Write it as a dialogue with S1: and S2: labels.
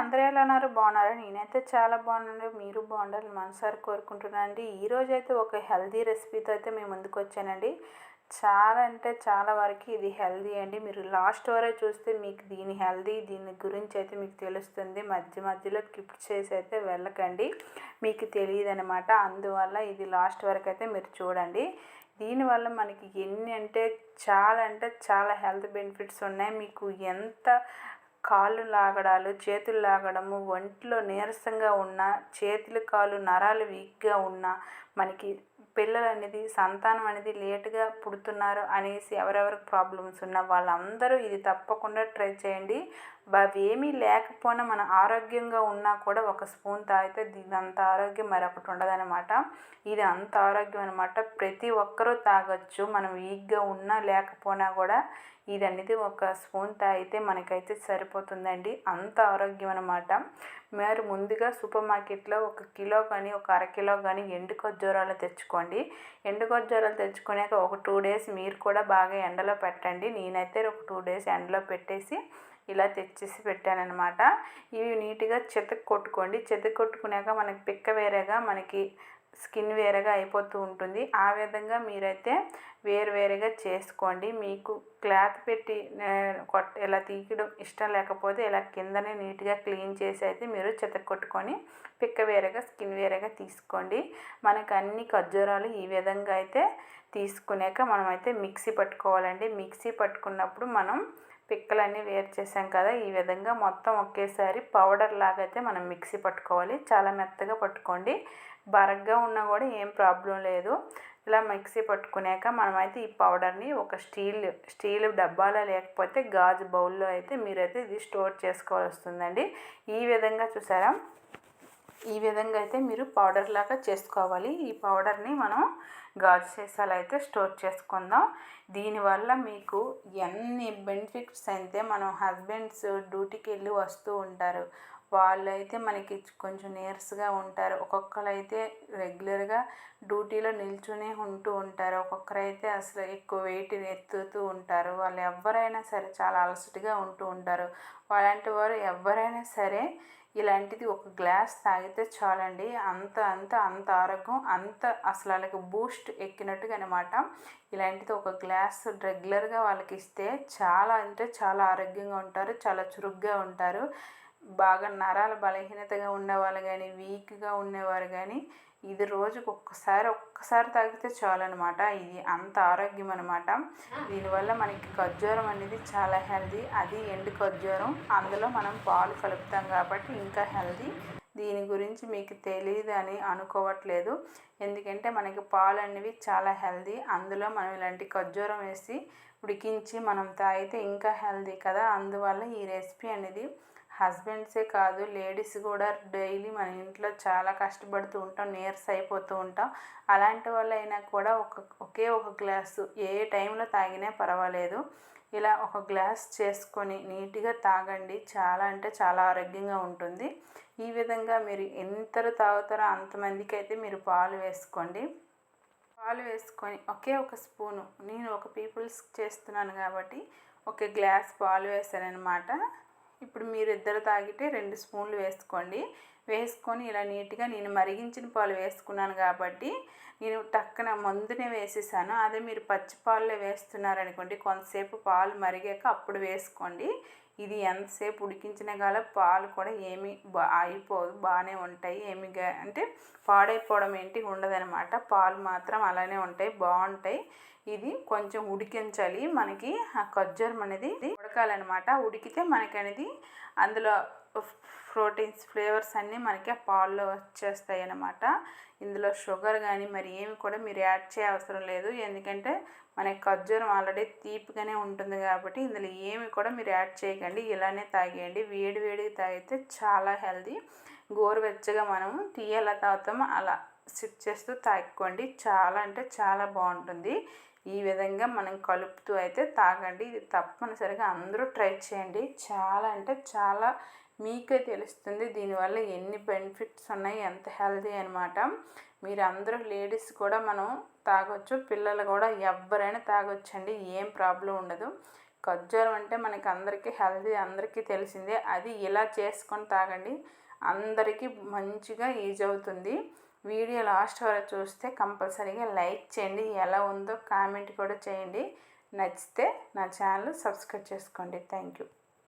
S1: అందరూ ఎలా ఉన్నారు? బాగున్నారా? నేనైతే చాలా బాగున్నాను. మీరు బాగుండాలని మనసారా కోరుకుంటున్నాను అండి. ఈరోజైతే ఒక హెల్తీ రెసిపీతో అయితే మేము ముందుకు వచ్చానండి. చాలా అంటే చాలా వరకు ఇది హెల్తీ అండి. మీరు లాస్ట్ వరకు చూస్తే మీకు దీని గురించి అయితే మీకు తెలుస్తుంది. మధ్య మధ్యలో స్కిప్ చేసి అయితే వెళ్ళకండి, మీకు తెలియదు అనమాట. అందువల్ల ఇది లాస్ట్ వరకు అయితే మీరు చూడండి. దీనివల్ల మనకి ఎన్ని అంటే చాలా హెల్త్ బెనిఫిట్స్ ఉన్నాయి. మీకు ఎంత కాళ్ళు లాగడాలు, చేతులు లాగడము, ఒంట్లో నీరసంగా ఉన్న, చేతులు కాళ్ళు నరాలు వీక్గా ఉన్న, మనకి పిల్లలు అనేది సంతానం అనేది లేటుగా పుడుతున్నారు అనేసి ఎవరెవరికి ప్రాబ్లమ్స్ ఉన్న వాళ్ళందరూ ఇది తప్పకుండా ట్రై చేయండి. అవేమీ లేకపోయినా మన ఆరోగ్యంగా ఉన్నా కూడా ఒక స్పూన్ తాగితే దీని అంత ఆరోగ్యం మరొకటి ఉండదనమాట. ఇది అంత ఆరోగ్యం అనమాట. ప్రతి ఒక్కరూ తాగొచ్చు. మనం వీక్గా ఉన్నా లేకపోయినా కూడా ఇది అనేది ఒక స్పూన్ తాగితే మనకైతే సరిపోతుందండి. అంత ఆరోగ్యం అనమాట. మీరు ముందుగా సూపర్ మార్కెట్లో 1 కిలో కానీ 1 అర కిలో కానీ ఎండు ఖర్జూరాలు తెచ్చుకోండి. ఎండు ఖర్జూరాలు తెచ్చుకున్నాక ఒక 2 డేస్ మీరు కూడా బాగా ఎండలో పెట్టండి. నేనైతే ఒక 2 డేస్ ఎండలో పెట్టేసి ఇలా తెచ్చేసి పెట్టానన్నమాట. ఇవి నీట్గా కొట్టుకోండి. కొట్టుకున్నాక మనకి పిక్క వేరేగా, మనకి స్కిన్ వేరేగా అయిపోతూ ఉంటుంది. ఆ విధంగా మీరైతే వేరువేరుగా చేసుకోండి. మీకు క్లాత్ పెట్టి ఇలా తీయడం ఇష్టం లేకపోతే ఇలా కిందనే నీట్గా క్లీన్ చేసి అయితే మీరు కొట్టుకొని పిక్క వేరేగా, స్కిన్ వేరేగా తీసుకోండి. మనకు అన్ని ఖర్జూరాలు ఈ విధంగా అయితే తీసుకున్నాక మనమైతే మిక్సీ పట్టుకోవాలండి. మిక్సీ పట్టుకున్నప్పుడు మనం పిక్కలన్నీ వేరు చేసాం కదా, ఈ విధంగా మొత్తం ఒకేసారి పౌడర్ లాగా అయితే మనం మిక్సీ పట్టుకోవాలి. చాలా మెత్తగా పట్టుకోండి. బరగ్గా ఉన్నా కూడా ఏం ప్రాబ్లం లేదు. ఇలా మిక్సీ పట్టుకున్నాక మనమైతే ఈ పౌడర్ని ఒక స్టీల్ డబ్బాలో లేకపోతే గాజు బౌల్లో అయితే మీరైతే ఇది స్టోర్ చేసుకోవాల్సి వస్తుందండి. ఈ విధంగా చూసారా, ఈ విధంగా అయితే మీరు పౌడర్ లాగా చేసుకోవాలి. ఈ పౌడర్ని మనం గాజు సీసాలో అయితే స్టోర్ చేసుకుందాం. దీనివల్ల మీకు ఎన్ని బెనిఫిట్స్ అయితే, మనం హస్బెండ్స్ డ్యూటీకి వెళ్ళి వస్తూ ఉంటారు, వాళ్ళు అయితే మనకి కొంచెం నీరసంగా ఉంటారు. ఒక్కొక్కరు అయితే రెగ్యులర్గా డ్యూటీలో నిల్చునే ఉంటూ ఉంటారు. ఒక్కొక్కరైతే అసలు ఎక్కువ వెయిట్ ఎత్తుతూ ఉంటారు. వాళ్ళు ఎవరైనా సరే చాలా అలసటగా ఉంటూ ఉంటారు. అలాంటి వారు ఎవరైనా సరే ఇలాంటిది ఒక గ్లాస్ తాగితే చాలండి. అంత ఆరోగ్యం, అసలు వాళ్ళకి బూస్ట్ ఎక్కినట్టుగా అనమాట. ఇలాంటిది ఒక గ్లాస్ రెగ్యులర్గా వాళ్ళకి ఇస్తే చాలా ఆరోగ్యంగా ఉంటారు, చాలా చురుగ్గా ఉంటారు. బాగా నరాల బలహీనతగా ఉన్నవాళ్ళు కానీ, వీక్గా ఉండేవారు కానీ ఇది రోజుకు ఒక్కసారి తాగితే చాలన్నమాట. ఇది అంత ఆరోగ్యం అనమాట. దీనివల్ల మనకి ఖర్జూరం అనేది చాలా హెల్దీ. అది ఎండు ఖర్జూరం, అందులో మనం పాలు కలుపుతాం కాబట్టి ఇంకా హెల్దీ. దీని గురించి మీకు తెలియదు అని అనుకోవట్లేదు, ఎందుకంటే మనకి పాలు అనేవి చాలా హెల్దీ. అందులో మనం ఇలాంటి ఖర్జూరం వేసి ఉడికించి మనం తాగితే ఇంకా హెల్దీ కదా. అందువల్ల ఈ రెసిపీ అనేది హస్బెండ్సే కాదు, లేడీస్ కూడా డైలీ మన ఇంట్లో చాలా కష్టపడుతూ ఉంటాం, నీరసం అయిపోతూ ఉంటాం. అలాంటి వాళ్ళు అయినా కూడా ఒకే ఒక గ్లాసు ఏ టైంలో తాగినా పర్వాలేదు. ఇలా ఒక గ్లాస్ చేసుకొని నీట్గా తాగండి. చాలా ఆరోగ్యంగా ఉంటుంది. ఈ విధంగా మీరు ఎంతలో తాగుతారో అంతమందికి అయితే మీరు పాలు వేసుకోండి. పాలు వేసుకొని ఒకే ఒక స్పూను, నేను ఒక పీపుల్స్ చేస్తున్నాను కాబట్టి ఒక గ్లాస్ పాలు వేసానమాట. ఇప్పుడు మీరు ఇద్దరు తాగితే 2 స్పూన్లు వేసుకోండి. వేసుకొని ఇలా నీట్గా, నేను మరిగించిన పాలు వేసుకున్నాను కాబట్టి నేను టక్కన ముందునే వేసేసాను. అదే మీరు పచ్చి పాలే వేస్తున్నారనుకోండి, కొంతసేపు పాలు మరిగాక అప్పుడు వేసుకోండి. ఇది ఎంతసేపు ఉడికించిన కాల పాలు కూడా ఏమీ అయిపోదు, బాగానే ఉంటాయి. అంటే పాడైపోవడం ఉండదనమాట. పాలు మాత్రం అలానే ఉంటాయి, బాగుంటాయి. ఇది కొంచెం ఉడికించాలి. మనకి ఆ ఖర్జూరం అనేది ఉడకాలన్నమాట. ఉడికితే మనకి అనేది అందులో ప్రోటీన్స్, ఫ్లేవర్స్ అన్నీ మనకి ఆ పాల్లో వచ్చేస్తాయి అన్నమాట. ఇందులో షుగర్ కానీ మరి ఏమి కూడా మీరు యాడ్ చేయవసరం లేదు, ఎందుకంటే మనకి ఖర్జూరం ఆల్రెడీ తీపిగానే ఉంటుంది కాబట్టి ఇందులో ఏమి కూడా మీరు యాడ్ చేయకండి. ఇలానే తాగేయండి. వేడిగా తాగితే చాలా హెల్దీ. గోరువెచ్చగా మనం టీ ఎలా తాగుతామో అలా సిప్ చేస్తూ తాగుకోండి. చాలా బాగుంటుంది. ఈ విధంగా మనం కలుపుతూ అయితే తాగండి. ఇది తప్పనిసరిగా అందరూ ట్రై చేయండి. చాలా మీకే తెలుస్తుంది దీనివల్ల ఎన్ని బెనిఫిట్స్ ఉన్నాయి, ఎంత హెల్దీ అనమాట. మీరు అందరూ లేడీస్ కూడా మనం తాగొచ్చు, పిల్లలు కూడా ఎవరైనా తాగొచ్చండి, ఏం ప్రాబ్లం ఉండదు. ఖర్జూరం అంటే మనకి అందరికీ హెల్తీ, అందరికీ తెలిసిందే. అది ఇలా చేసుకొని తాగండి, అందరికీ మంచిగా యూజ్ అవుతుంది. వీడియో లాస్ట్ వరకు చూస్తే కంపల్సరీగా లైక్ చేయండి, ఎలా ఉందో కామెంట్ కూడా చేయండి. నచ్చితే నా ఛానల్ సబ్స్క్రైబ్ చేసుకోండి. Thank you.